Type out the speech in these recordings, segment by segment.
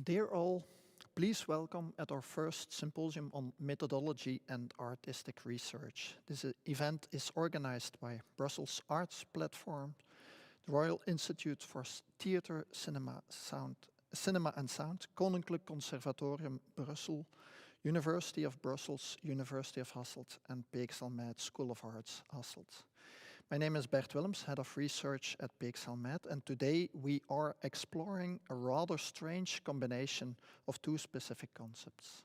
Dear all, please welcome at our first symposium on methodology and artistic research. This event is organized by Brussels Arts Platform, the Royal Institute for Theatre, Cinema and Sound, Koninklijk Conservatorium Brussel, University of Brussels, University of Hasselt, and Beekselmead School of Arts, Hasselt. My name is Bert Willems, Head of Research at Beekselmead, and today we are exploring a rather strange combination of two specific concepts.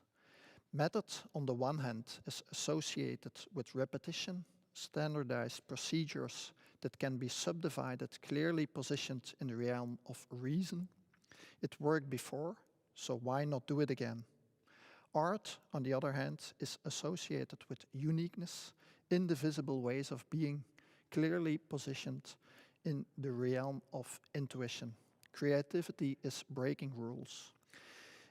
Method, on the one hand, is associated with repetition, standardized procedures that can be subdivided, clearly positioned in the realm of reason. It worked before, so why not do it again? Art, on the other hand, is associated with uniqueness, indivisible ways of being, clearly positioned in the realm of intuition. Creativity is breaking rules.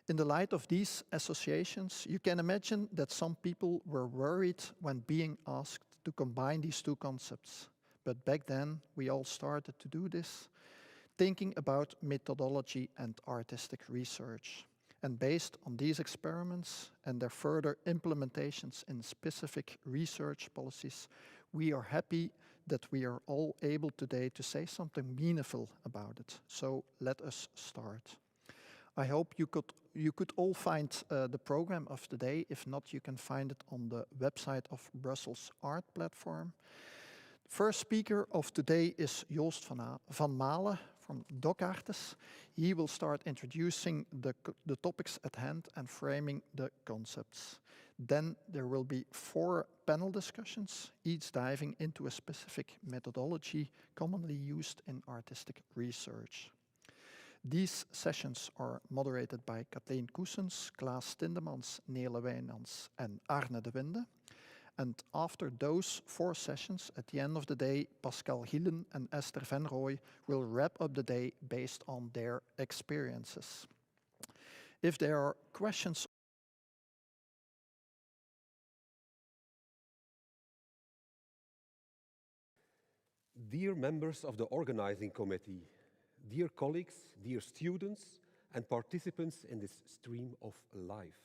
In the light of these associations, you can imagine that some people were worried when being asked to combine these two concepts. But back then, we all started to do this, thinking about methodology and artistic research. And based on these experiments and their further implementations in specific research policies, we are happy that we are all able today to say something meaningful about it. So let us start. I hope you could all find the program of the day. If not, you can find it on the website of Brussels Art Platform. First speaker of today is Joost Vanmaele from Dochartes. He will start introducing the topics at hand and framing the concepts. Then there will be 4 panel discussions, each diving into a specific methodology commonly used in artistic research. These sessions are moderated by Kathleen Koessens, Klaas Tindemans, Nele Wijnands and Arne de Winde. And after those 4 sessions, at the end of the day, Pascal Gielen and Esther Van Rooij will wrap up the day based on their experiences. If there are questions, Dear members of the organizing committee, dear colleagues, dear students and participants in this stream of life.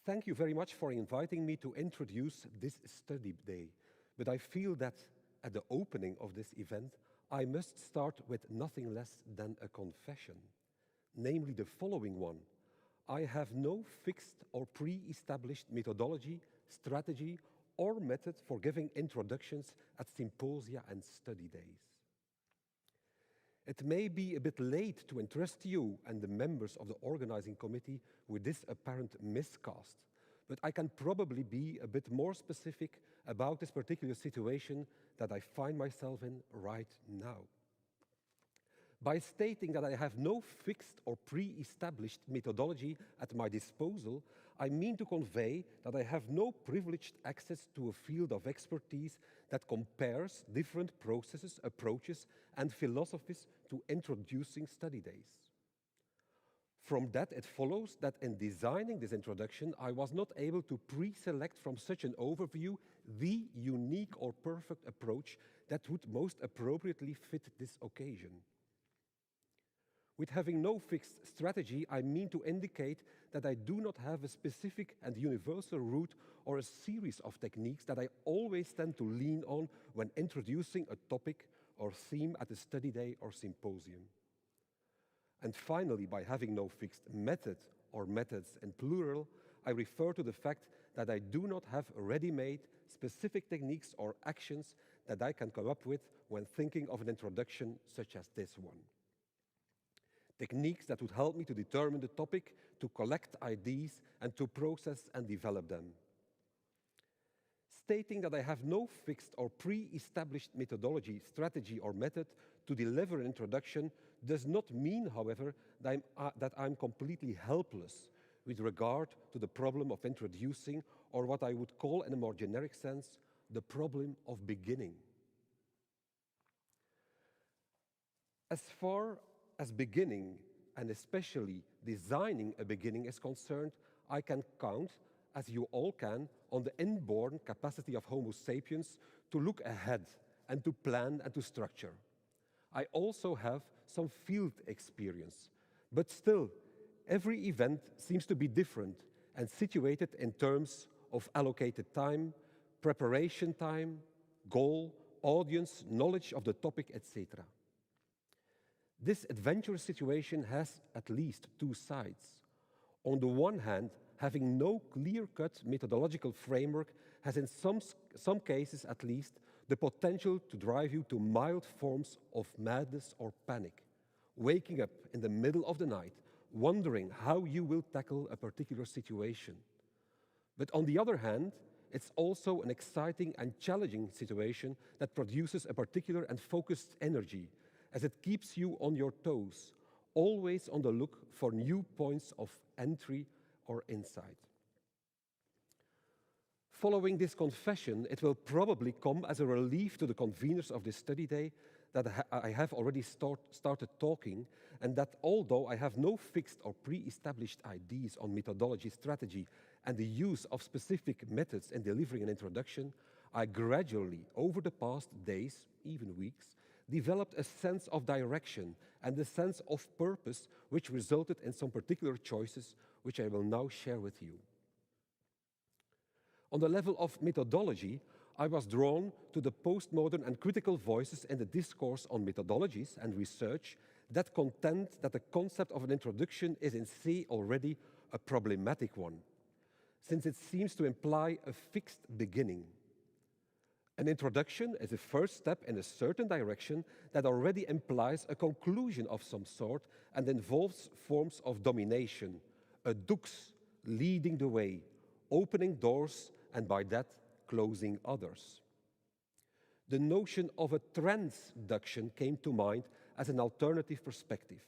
Thank you very much for inviting me to introduce this study day, but I feel that at the opening of this event, I must start with nothing less than a confession, namely the following one. I have no fixed or pre-established methodology, strategy, or method for giving introductions at symposia and study days. It may be a bit late to entrust you and the members of the organizing committee with this apparent miscast, but I can probably be a bit more specific about this particular situation that I find myself in right now. By stating that I have no fixed or pre-established methodology at my disposal, I mean to convey that I have no privileged access to a field of expertise that compares different processes, approaches, and philosophies to introducing study days. From that, it follows that in designing this introduction, I was not able to pre-select from such an overview the unique or perfect approach that would most appropriately fit this occasion. With having no fixed strategy, I mean to indicate that I do not have a specific and universal route or a series of techniques that I always tend to lean on when introducing a topic or theme at a study day or symposium. And finally, by having no fixed method or methods in plural, I refer to the fact that I do not have ready-made specific techniques or actions that I can come up with when thinking of an introduction such as this one. Techniques that would help me to determine the topic, to collect ideas, and to process and develop them. Stating that I have no fixed or pre-established methodology, strategy, or method to deliver an introduction does not mean, however, that I'm completely helpless with regard to the problem of introducing, or what I would call in a more generic sense, the problem of beginning. As far as beginning, and especially designing a beginning is concerned, I can count, as you all can, on the inborn capacity of Homo sapiens to look ahead and to plan and to structure. I also have some field experience, but still, every event seems to be different and situated in terms of allocated time, preparation time, goal, audience, knowledge of the topic, etc. This adventurous situation has at least two sides. On the one hand, having no clear-cut methodological framework has in some cases at least the potential to drive you to mild forms of madness or panic, waking up in the middle of the night, wondering how you will tackle a particular situation. But on the other hand, it's also an exciting and challenging situation that produces a particular and focused energy, as it keeps you on your toes, always on the look for new points of entry or insight. Following this confession, it will probably come as a relief to the conveners of this study day that I have already started talking, and that although I have no fixed or pre-established ideas on methodology, strategy, and the use of specific methods in delivering an introduction, I gradually, over the past days, even weeks, developed a sense of direction and a sense of purpose, which resulted in some particular choices, which I will now share with you. On the level of methodology, I was drawn to the postmodern and critical voices in the discourse on methodologies and research that contend that the concept of an introduction is in se already a problematic one, since it seems to imply a fixed beginning. An introduction is a first step in a certain direction that already implies a conclusion of some sort and involves forms of domination, a dux, leading the way, opening doors, and by that, closing others. The notion of a transduction came to mind as an alternative perspective,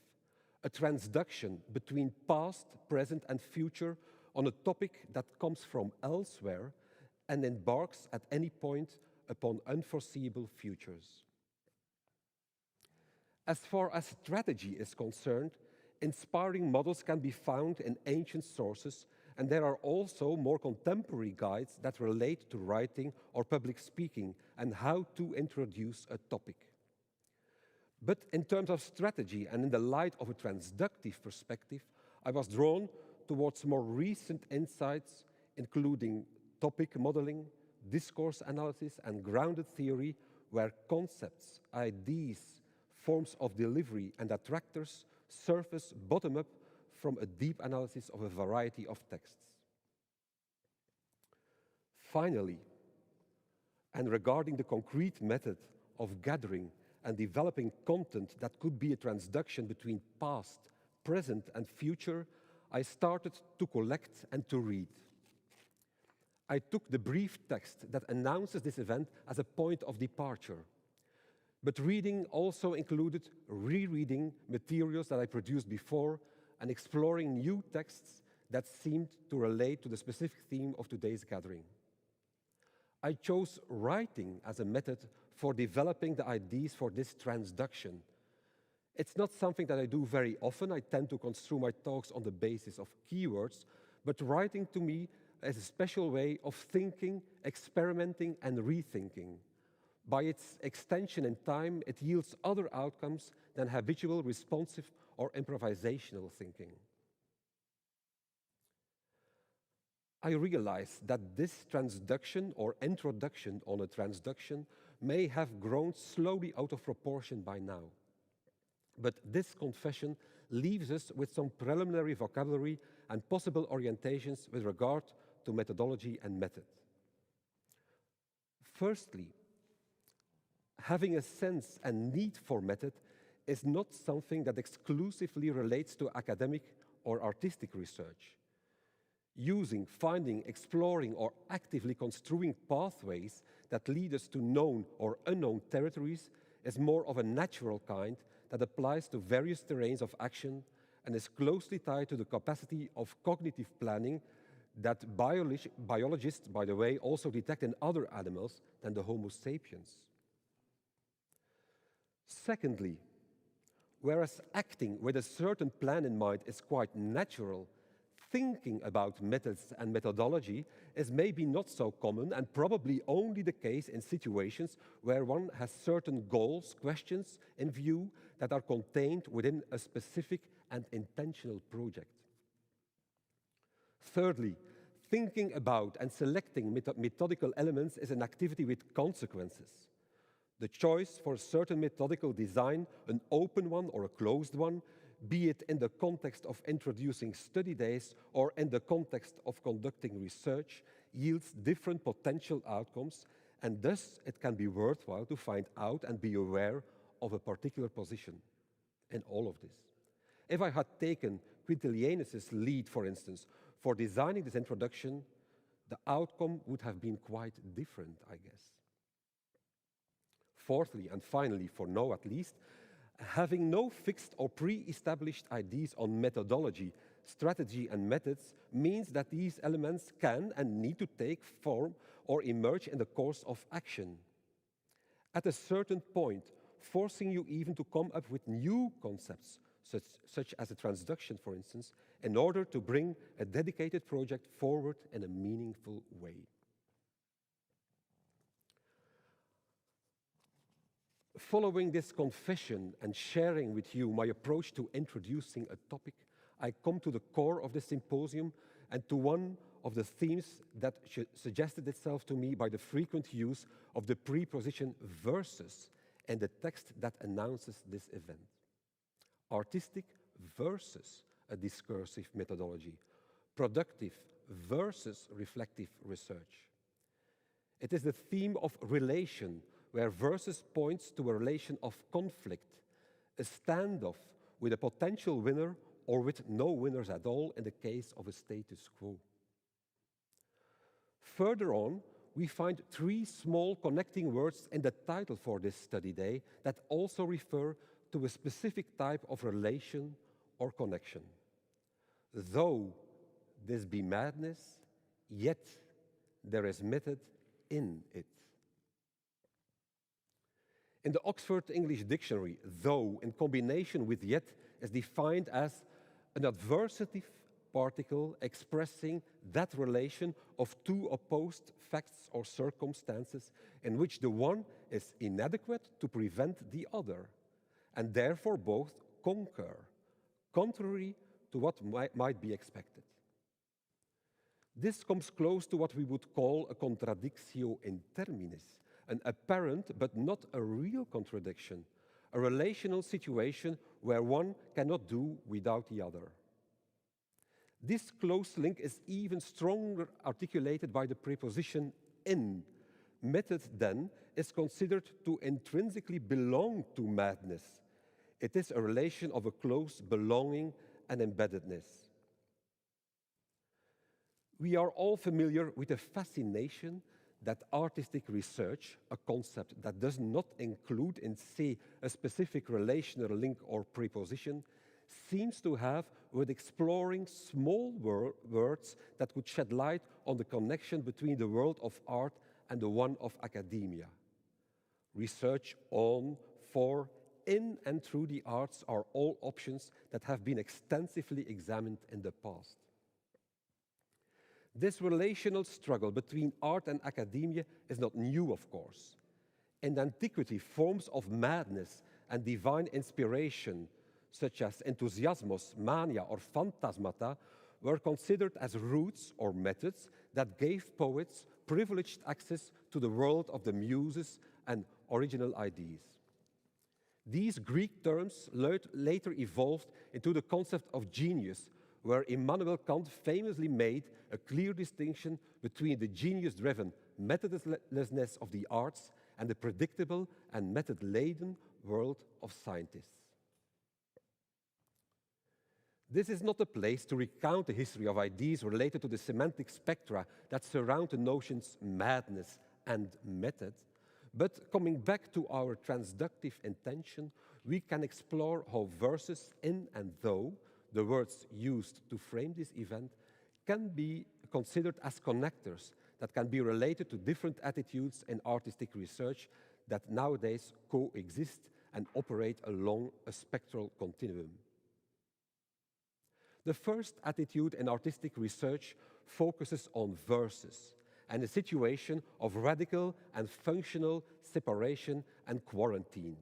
a transduction between past, present, and future on a topic that comes from elsewhere and embarks at any point upon unforeseeable futures. As far as strategy is concerned, inspiring models can be found in ancient sources, and there are also more contemporary guides that relate to writing or public speaking and how to introduce a topic. But in terms of strategy and in the light of a transductive perspective, I was drawn towards more recent insights, including topic modeling, discourse analysis, and grounded theory, where concepts, ideas, forms of delivery, and attractors surface bottom-up from a deep analysis of a variety of texts. Finally, and regarding the concrete method of gathering and developing content that could be a transduction between past, present, and future, I started to collect and to read. I took the brief text that announces this event as a point of departure. But reading also included rereading materials that I produced before and exploring new texts that seemed to relate to the specific theme of today's gathering. I chose writing as a method for developing the ideas for this transduction. It's not something that I do very often. I tend to construe my talks on the basis of keywords, but writing to me is a special way of thinking, experimenting, and rethinking. By its extension in time, it yields other outcomes than habitual, responsive, or improvisational thinking. I realize that this transduction or introduction on a transduction may have grown slowly out of proportion by now. But this confession leaves us with some preliminary vocabulary and possible orientations with regard to methodology and method. Firstly, having a sense and need for method is not something that exclusively relates to academic or artistic research. Using, finding, exploring, or actively construing pathways that lead us to known or unknown territories is more of a natural kind that applies to various terrains of action and is closely tied to the capacity of cognitive planning that biologists, by the way, also detect in other animals than the Homo sapiens. Secondly, whereas acting with a certain plan in mind is quite natural, thinking about methods and methodology is maybe not so common and probably only the case in situations where one has certain goals, questions in view that are contained within a specific and intentional project. Thirdly, thinking about and selecting methodical elements is an activity with consequences. The choice for a certain methodical design, an open one or a closed one, be it in the context of introducing study days or in the context of conducting research, yields different potential outcomes, and thus it can be worthwhile to find out and be aware of a particular position in all of this. If I had taken Quintilianus' lead, for instance, for designing this introduction, the outcome would have been quite different, I guess. Fourthly, and finally, for now at least, having no fixed or pre-established ideas on methodology, strategy, and methods means that these elements can and need to take form or emerge in the course of action. At a certain point, forcing you even to come up with new concepts, such as a transduction, for instance, in order to bring a dedicated project forward in a meaningful way. Following this confession and sharing with you my approach to introducing a topic, I come to the core of the symposium and to one of the themes that suggested itself to me by the frequent use of the preposition versus in the text that announces this event. Artistic versus a discursive methodology, productive versus reflective research. It is the theme of relation, where versus points to a relation of conflict, a standoff with a potential winner or with no winners at all in the case of a status quo. Further on, we find three small connecting words in the title for this study day that also refer to a specific type of relation or connection. Though this be madness, yet there is method in it. In the Oxford English Dictionary, though in combination with yet is defined as an adversative particle expressing that relation of two opposed facts or circumstances in which the one is inadequate to prevent the other, and therefore both concur, contrary to what might be expected. This comes close to what we would call a contradictio in terminis, an apparent but not a real contradiction, a relational situation where one cannot do without the other. This close link is even stronger articulated by the preposition in. Method, then, is considered to intrinsically belong to madness. It is a relation of a close belonging and embeddedness. We are all familiar with the fascination that artistic research, a concept that does not include in se a specific relational link or preposition, seems to have with exploring small words that could shed light on the connection between the world of art and the one of academia. Research on, for, in and through the arts are all options that have been extensively examined in the past. This relational struggle between art and academia is not new, of course. In antiquity, forms of madness and divine inspiration, such as enthusiasmos, mania, or phantasmata, were considered as routes or methods that gave poets privileged access to the world of the muses and original ideas. These Greek terms later evolved into the concept of genius, where Immanuel Kant famously made a clear distinction between the genius-driven methodlessness of the arts and the predictable and method-laden world of scientists. This is not a place to recount the history of ideas related to the semantic spectra that surround the notions madness and method, but coming back to our transductive intention, we can explore how versus in and though, the words used to frame this event, can be considered as connectors that can be related to different attitudes in artistic research that nowadays coexist and operate along a spectral continuum. The first attitude in artistic research focuses on versus and a situation of radical and functional separation and quarantine.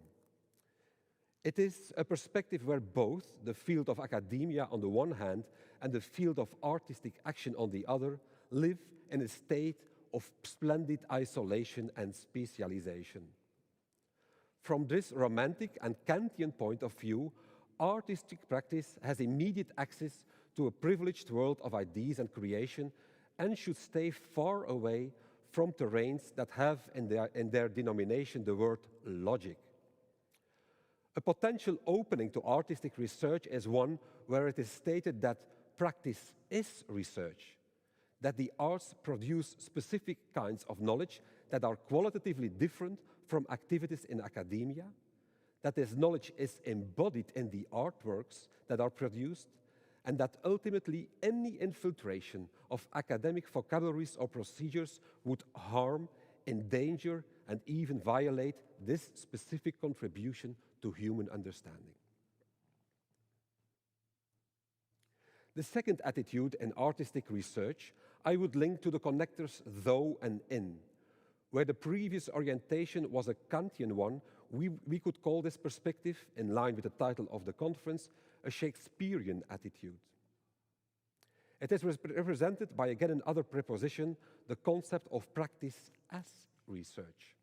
It is a perspective where both the field of academia on the one hand and the field of artistic action on the other live in a state of splendid isolation and specialization. From this romantic and Kantian point of view, artistic practice has immediate access to a privileged world of ideas and creation and should stay far away from terrains that have in their denomination the word logic. A potential opening to artistic research is one where it is stated that practice is research, that the arts produce specific kinds of knowledge that are qualitatively different from activities in academia, that this knowledge is embodied in the artworks that are produced, and that ultimately any infiltration of academic vocabularies or procedures would harm, endanger, and even violate this specific contribution to human understanding. The second attitude in artistic research I would link to the connectors though and in. Where the previous orientation was a Kantian one, we could call this perspective, in line with the title of the conference, a Shakespearean attitude. It is represented by, again, another preposition, the concept of practice as research.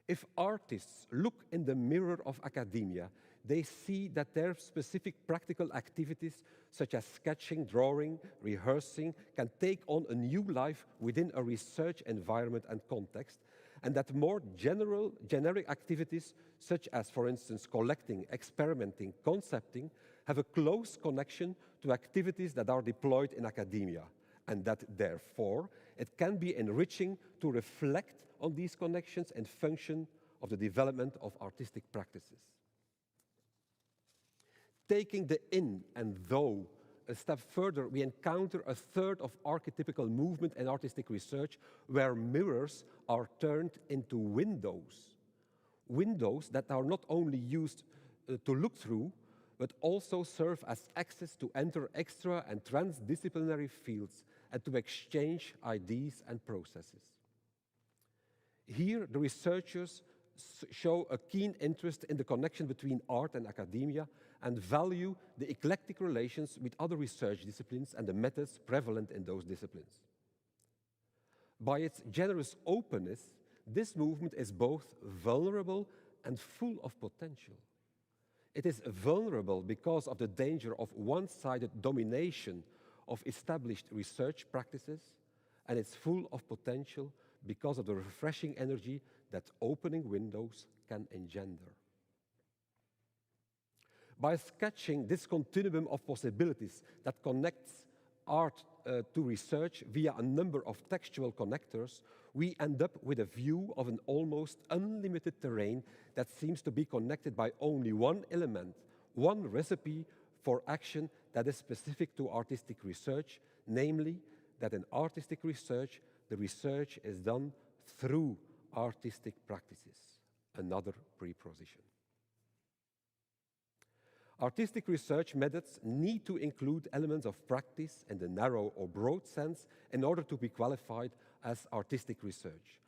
If artists look in the mirror of academia, they see that their specific practical activities, such as sketching, drawing, rehearsing, can take on a new life within a research environment and context, and that more generic activities, such as, for instance, collecting, experimenting, concepting, have a close connection to activities that are deployed in academia, and that, therefore, it can be enriching to reflect on these connections and function of the development of artistic practices. Taking the in and though a step further, we encounter a third of archetypical movement in artistic research where mirrors are turned into windows. Windows that are not only used to look through, but also serve as access to enter extra and transdisciplinary fields and to exchange ideas and processes. Here, the researchers show a keen interest in the connection between art and academia and value the eclectic relations with other research disciplines and the methods prevalent in those disciplines. By its generous openness, this movement is both vulnerable and full of potential. It is vulnerable because of the danger of one-sided domination of established research practices, and it's full of potential because of the refreshing energy that opening windows can engender. By sketching this continuum of possibilities that connects art to research via a number of textual connectors, we end up with a view of an almost unlimited terrain that seems to be connected by only one element, one recipe for action that is specific to artistic research, namely that in artistic research, the research is done through artistic practices, another preposition. Artistic research methods need to include elements of practice in the narrow or broad sense in order to be qualified as artistic research.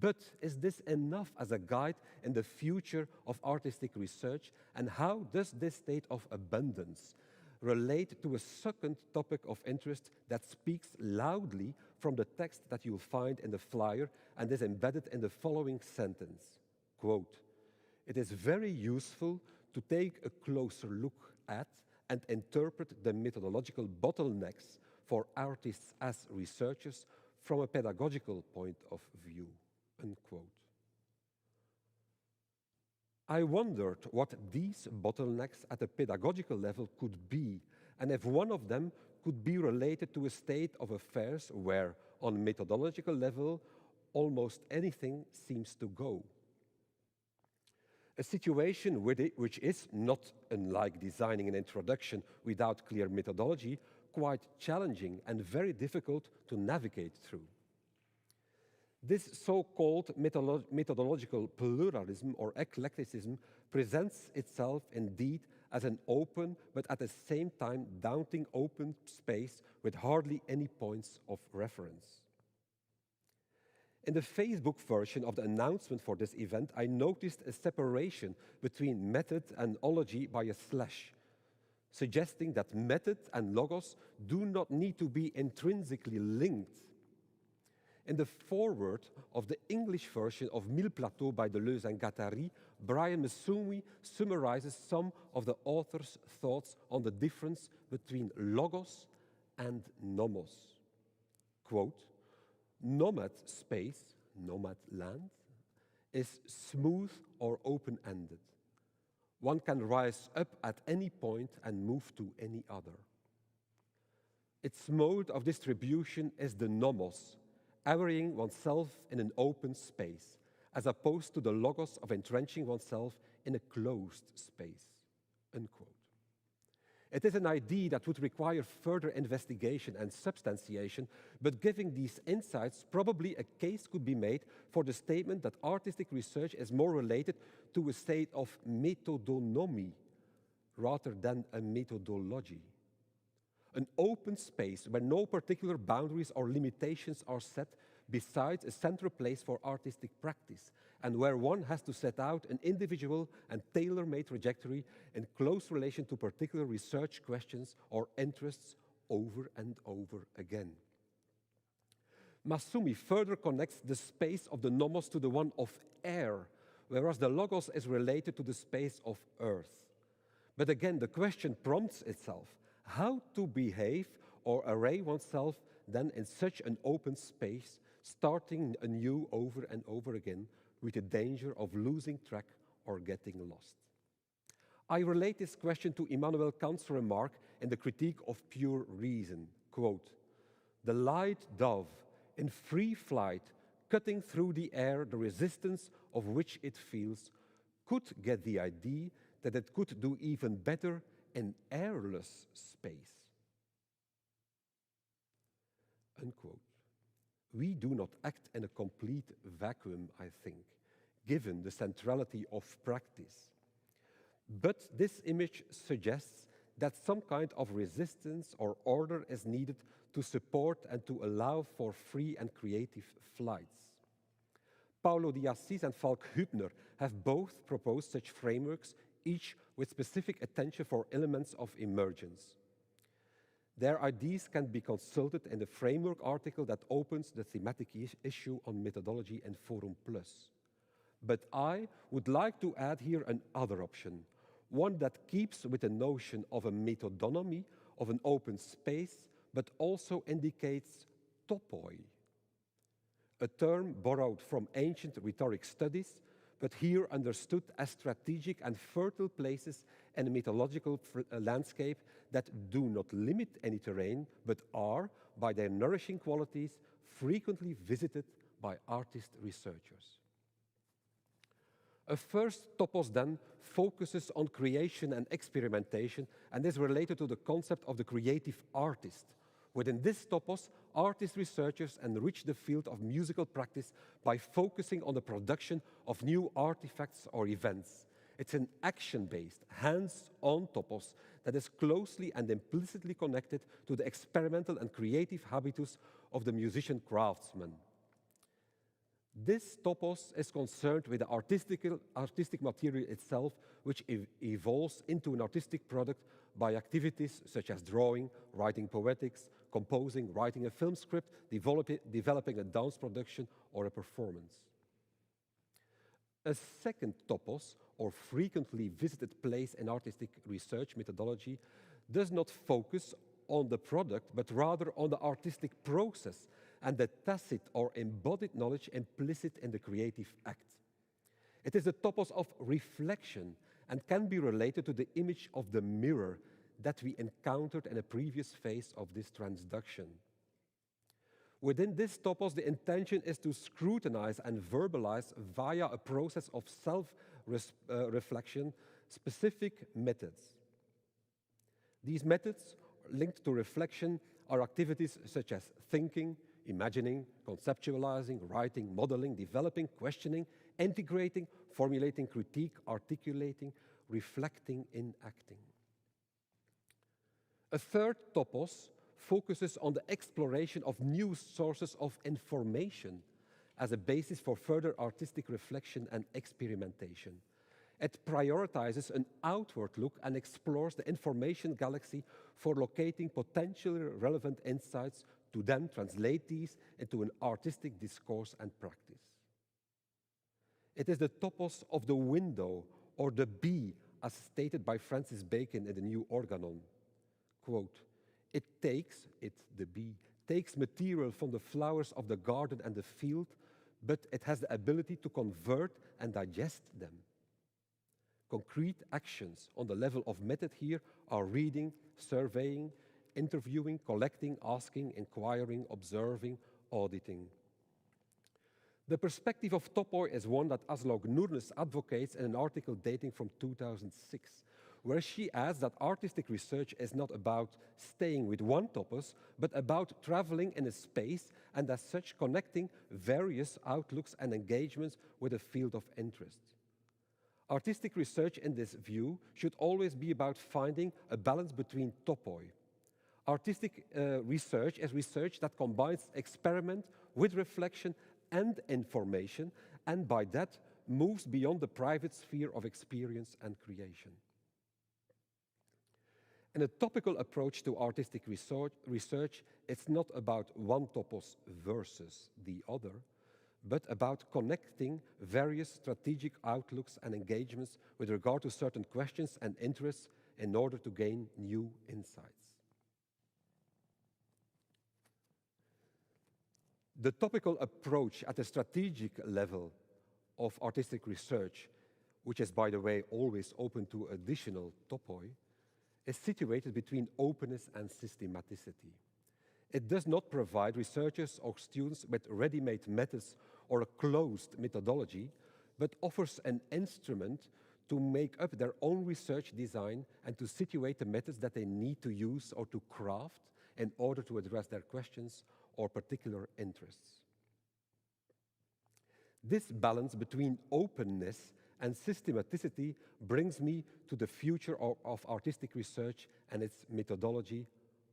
But is this enough as a guide in the future of artistic research? And how does this state of abundance relate to a second topic of interest that speaks loudly from the text that you'll find in the flyer and is embedded in the following sentence? Quote, "It is very useful to take a closer look at and interpret the methodological bottlenecks for artists as researchers from a pedagogical point of view," unquote. I wondered what these bottlenecks at a pedagogical level could be, and if one of them could be related to a state of affairs where, on methodological level, almost anything seems to go. A situation which is, not unlike designing an introduction without clear methodology, quite challenging and very difficult to navigate through. This so-called methodological pluralism or eclecticism presents itself indeed as an open, but at the same time daunting open space with hardly any points of reference. In the Facebook version of the announcement for this event, I noticed a separation between method and ology by a slash, suggesting that method and logos do not need to be intrinsically linked. In the foreword of the English version of Mille Plateaux by Deleuze and Guattari, Brian Masumi summarizes some of the author's thoughts on the difference between logos and nomos. Quote, nomad space, nomad land, is smooth or open-ended. One can rise up at any point and move to any other. Its mode of distribution is the nomos, burying oneself in an open space, as opposed to the logos of entrenching oneself in a closed space, unquote. It is an idea that would require further investigation and substantiation, but given these insights, probably a case could be made for the statement that artistic research is more related to a state of methodonomy rather than a methodology. An open space where no particular boundaries or limitations are set, besides a central place for artistic practice, and where one has to set out an individual and tailor-made trajectory in close relation to particular research questions or interests over and over again. Masumi further connects the space of the nomos to the one of air, whereas the logos is related to the space of earth. But again, the question prompts itself: how to behave or array oneself then in such an open space, starting anew over and over again, with the danger of losing track or getting lost. I relate this question to Immanuel Kant's remark in the Critique of Pure Reason, quote, the light dove in free flight, cutting through the air, the resistance of which it feels, could get the idea that it could do even better in airless space, unquote. We do not act in a complete vacuum, I think, given the centrality of practice. But this image suggests that some kind of resistance or order is needed to support and to allow for free and creative flights. Paulo de Assis and Falk Hübner have both proposed such frameworks, each with specific attention for elements of emergence. Their ideas can be consulted in the framework article that opens the thematic issue on methodology in Forum Plus. But I would like to add here another option, one that keeps with the notion of a methodonomy, of an open space, but also indicates topoi, a term borrowed from ancient rhetoric studies, but here understood as strategic and fertile places in a methodological landscape that do not limit any terrain, but are, by their nourishing qualities, frequently visited by artist researchers. A first topos then focuses on creation and experimentation and is related to the concept of the creative artist. Within this topos, artist researchers enrich the field of musical practice by focusing on the production of new artifacts or events. It's an action-based, hands-on topos that is closely and implicitly connected to the experimental and creative habitus of the musician craftsman. This topos is concerned with the artistic material itself, which evolves into an artistic product by activities such as drawing, writing poetics, composing, writing a film script, developing a dance production or a performance. A second topos, or frequently visited place in artistic research methodology, does not focus on the product, but rather on the artistic process and the tacit or embodied knowledge implicit in the creative act. It is the topos of reflection and can be related to the image of the mirror that we encountered in a previous phase of this transduction. Within this topos, the intention is to scrutinize and verbalize via a process of self-reflection specific methods. These methods linked to reflection are activities such as thinking, imagining, conceptualizing, writing, modeling, developing, questioning, integrating, formulating critique, articulating, reflecting in acting. A third topos focuses on the exploration of new sources of information as a basis for further artistic reflection and experimentation. It prioritizes an outward look and explores the information galaxy for locating potentially relevant insights to then translate these into an artistic discourse and practice. It is the topos of the window, or the bee, as stated by Francis Bacon in the New Organon. Quote, the bee, takes material from the flowers of the garden and the field, but it has the ability to convert and digest them. Concrete actions on the level of method here are reading, surveying, interviewing, collecting, asking, inquiring, observing, auditing. The perspective of topoi is one that Aslog Nurnes advocates in an article dating from 2006, where she adds that artistic research is not about staying with one topos, but about traveling in a space and as such connecting various outlooks and engagements with a field of interest. Artistic research in this view should always be about finding a balance between topoi. Artistic research is research that combines experiment with reflection and information, and by that moves beyond the private sphere of experience and creation. In a topical approach to artistic research, it's not about one topos versus the other, but about connecting various strategic outlooks and engagements with regard to certain questions and interests in order to gain new insights. The topical approach at a strategic level of artistic research, which is, by the way, always open to additional topoi, is situated between openness and systematicity. It does not provide researchers or students with ready-made methods or a closed methodology, but offers an instrument to make up their own research design and to situate the methods that they need to use or to craft in order to address their questions or particular interests. This balance between openness and systematicity brings me to the future of artistic research and its methodology,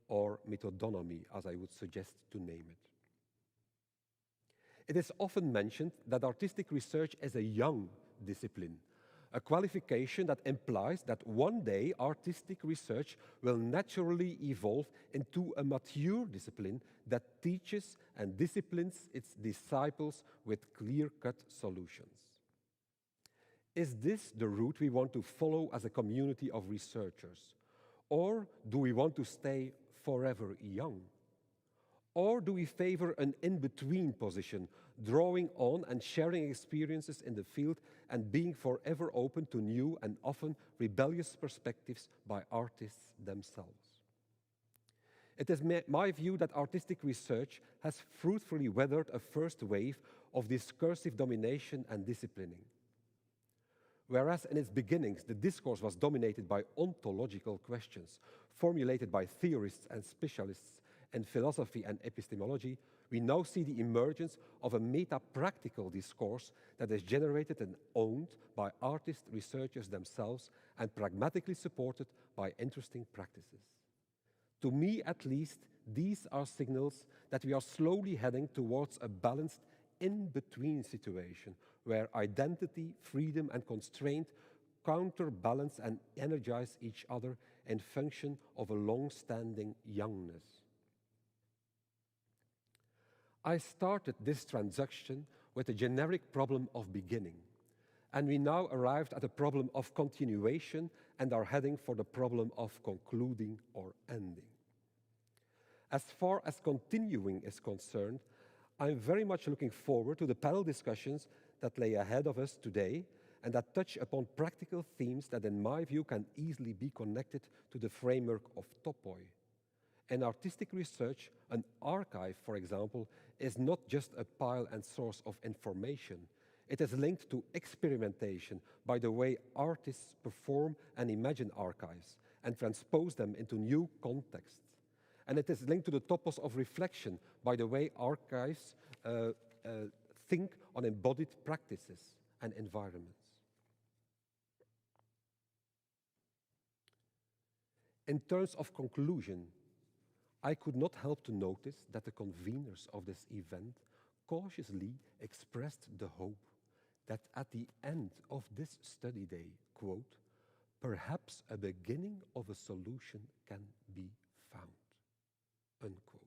or methodonomy, as I would suggest to name it. It is often mentioned that artistic research is a young discipline, a qualification that implies that one day artistic research will naturally evolve into a mature discipline that teaches and disciplines its disciples with clear-cut solutions. Is this the route we want to follow as a community of researchers? Or do we want to stay forever young? Or do we favor an in-between position, drawing on and sharing experiences in the field and being forever open to new and often rebellious perspectives by artists themselves? It is my view that artistic research has fruitfully weathered a first wave of discursive domination and disciplining. Whereas in its beginnings, the discourse was dominated by ontological questions formulated by theorists and specialists in philosophy and epistemology, we now see the emergence of a meta-practical discourse that is generated and owned by artist researchers themselves and pragmatically supported by interesting practices. To me, at least, these are signals that we are slowly heading towards a balanced in-between situation where identity, freedom, and constraint counterbalance and energize each other in function of a long-standing youngness. I started this transaction with a generic problem of beginning, and we now arrived at a problem of continuation and are heading for the problem of concluding or ending. As far as continuing is concerned, I'm very much looking forward to the panel discussions that lay ahead of us today and that touch upon practical themes that, in my view, can easily be connected to the framework of topoi. In artistic research, an archive, for example, is not just a pile and source of information. It is linked to experimentation by the way artists perform and imagine archives and transpose them into new contexts. And it is linked to the topos of reflection by the way archives think on embodied practices and environments. In terms of conclusion, I could not help to notice that the conveners of this event cautiously expressed the hope that at the end of this study day, quote, perhaps a beginning of a solution can be found, unquote.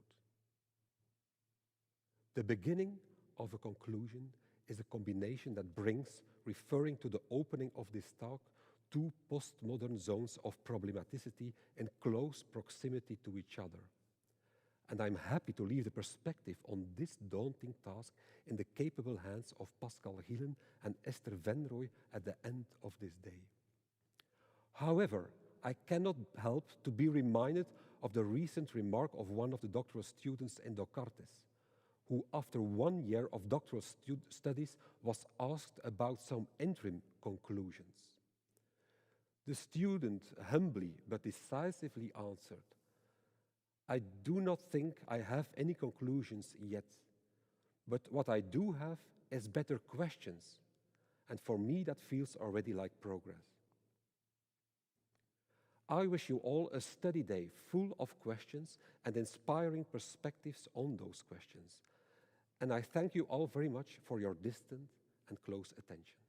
The beginning of a conclusion is a combination that brings, referring to the opening of this talk, two postmodern zones of problematicity in close proximity to each other. And I'm happy to leave the perspective on this daunting task in the capable hands of Pascal Gillen and Esther Venrooy at the end of this day. However, I cannot help to be reminded of the recent remark of one of the doctoral students in Descartes, who after 1 year of doctoral studies was asked about some interim conclusions. The student humbly but decisively answered, I do not think I have any conclusions yet, but what I do have is better questions, and for me that feels already like progress. I wish you all a study day full of questions and inspiring perspectives on those questions, and I thank you all very much for your distant and close attention.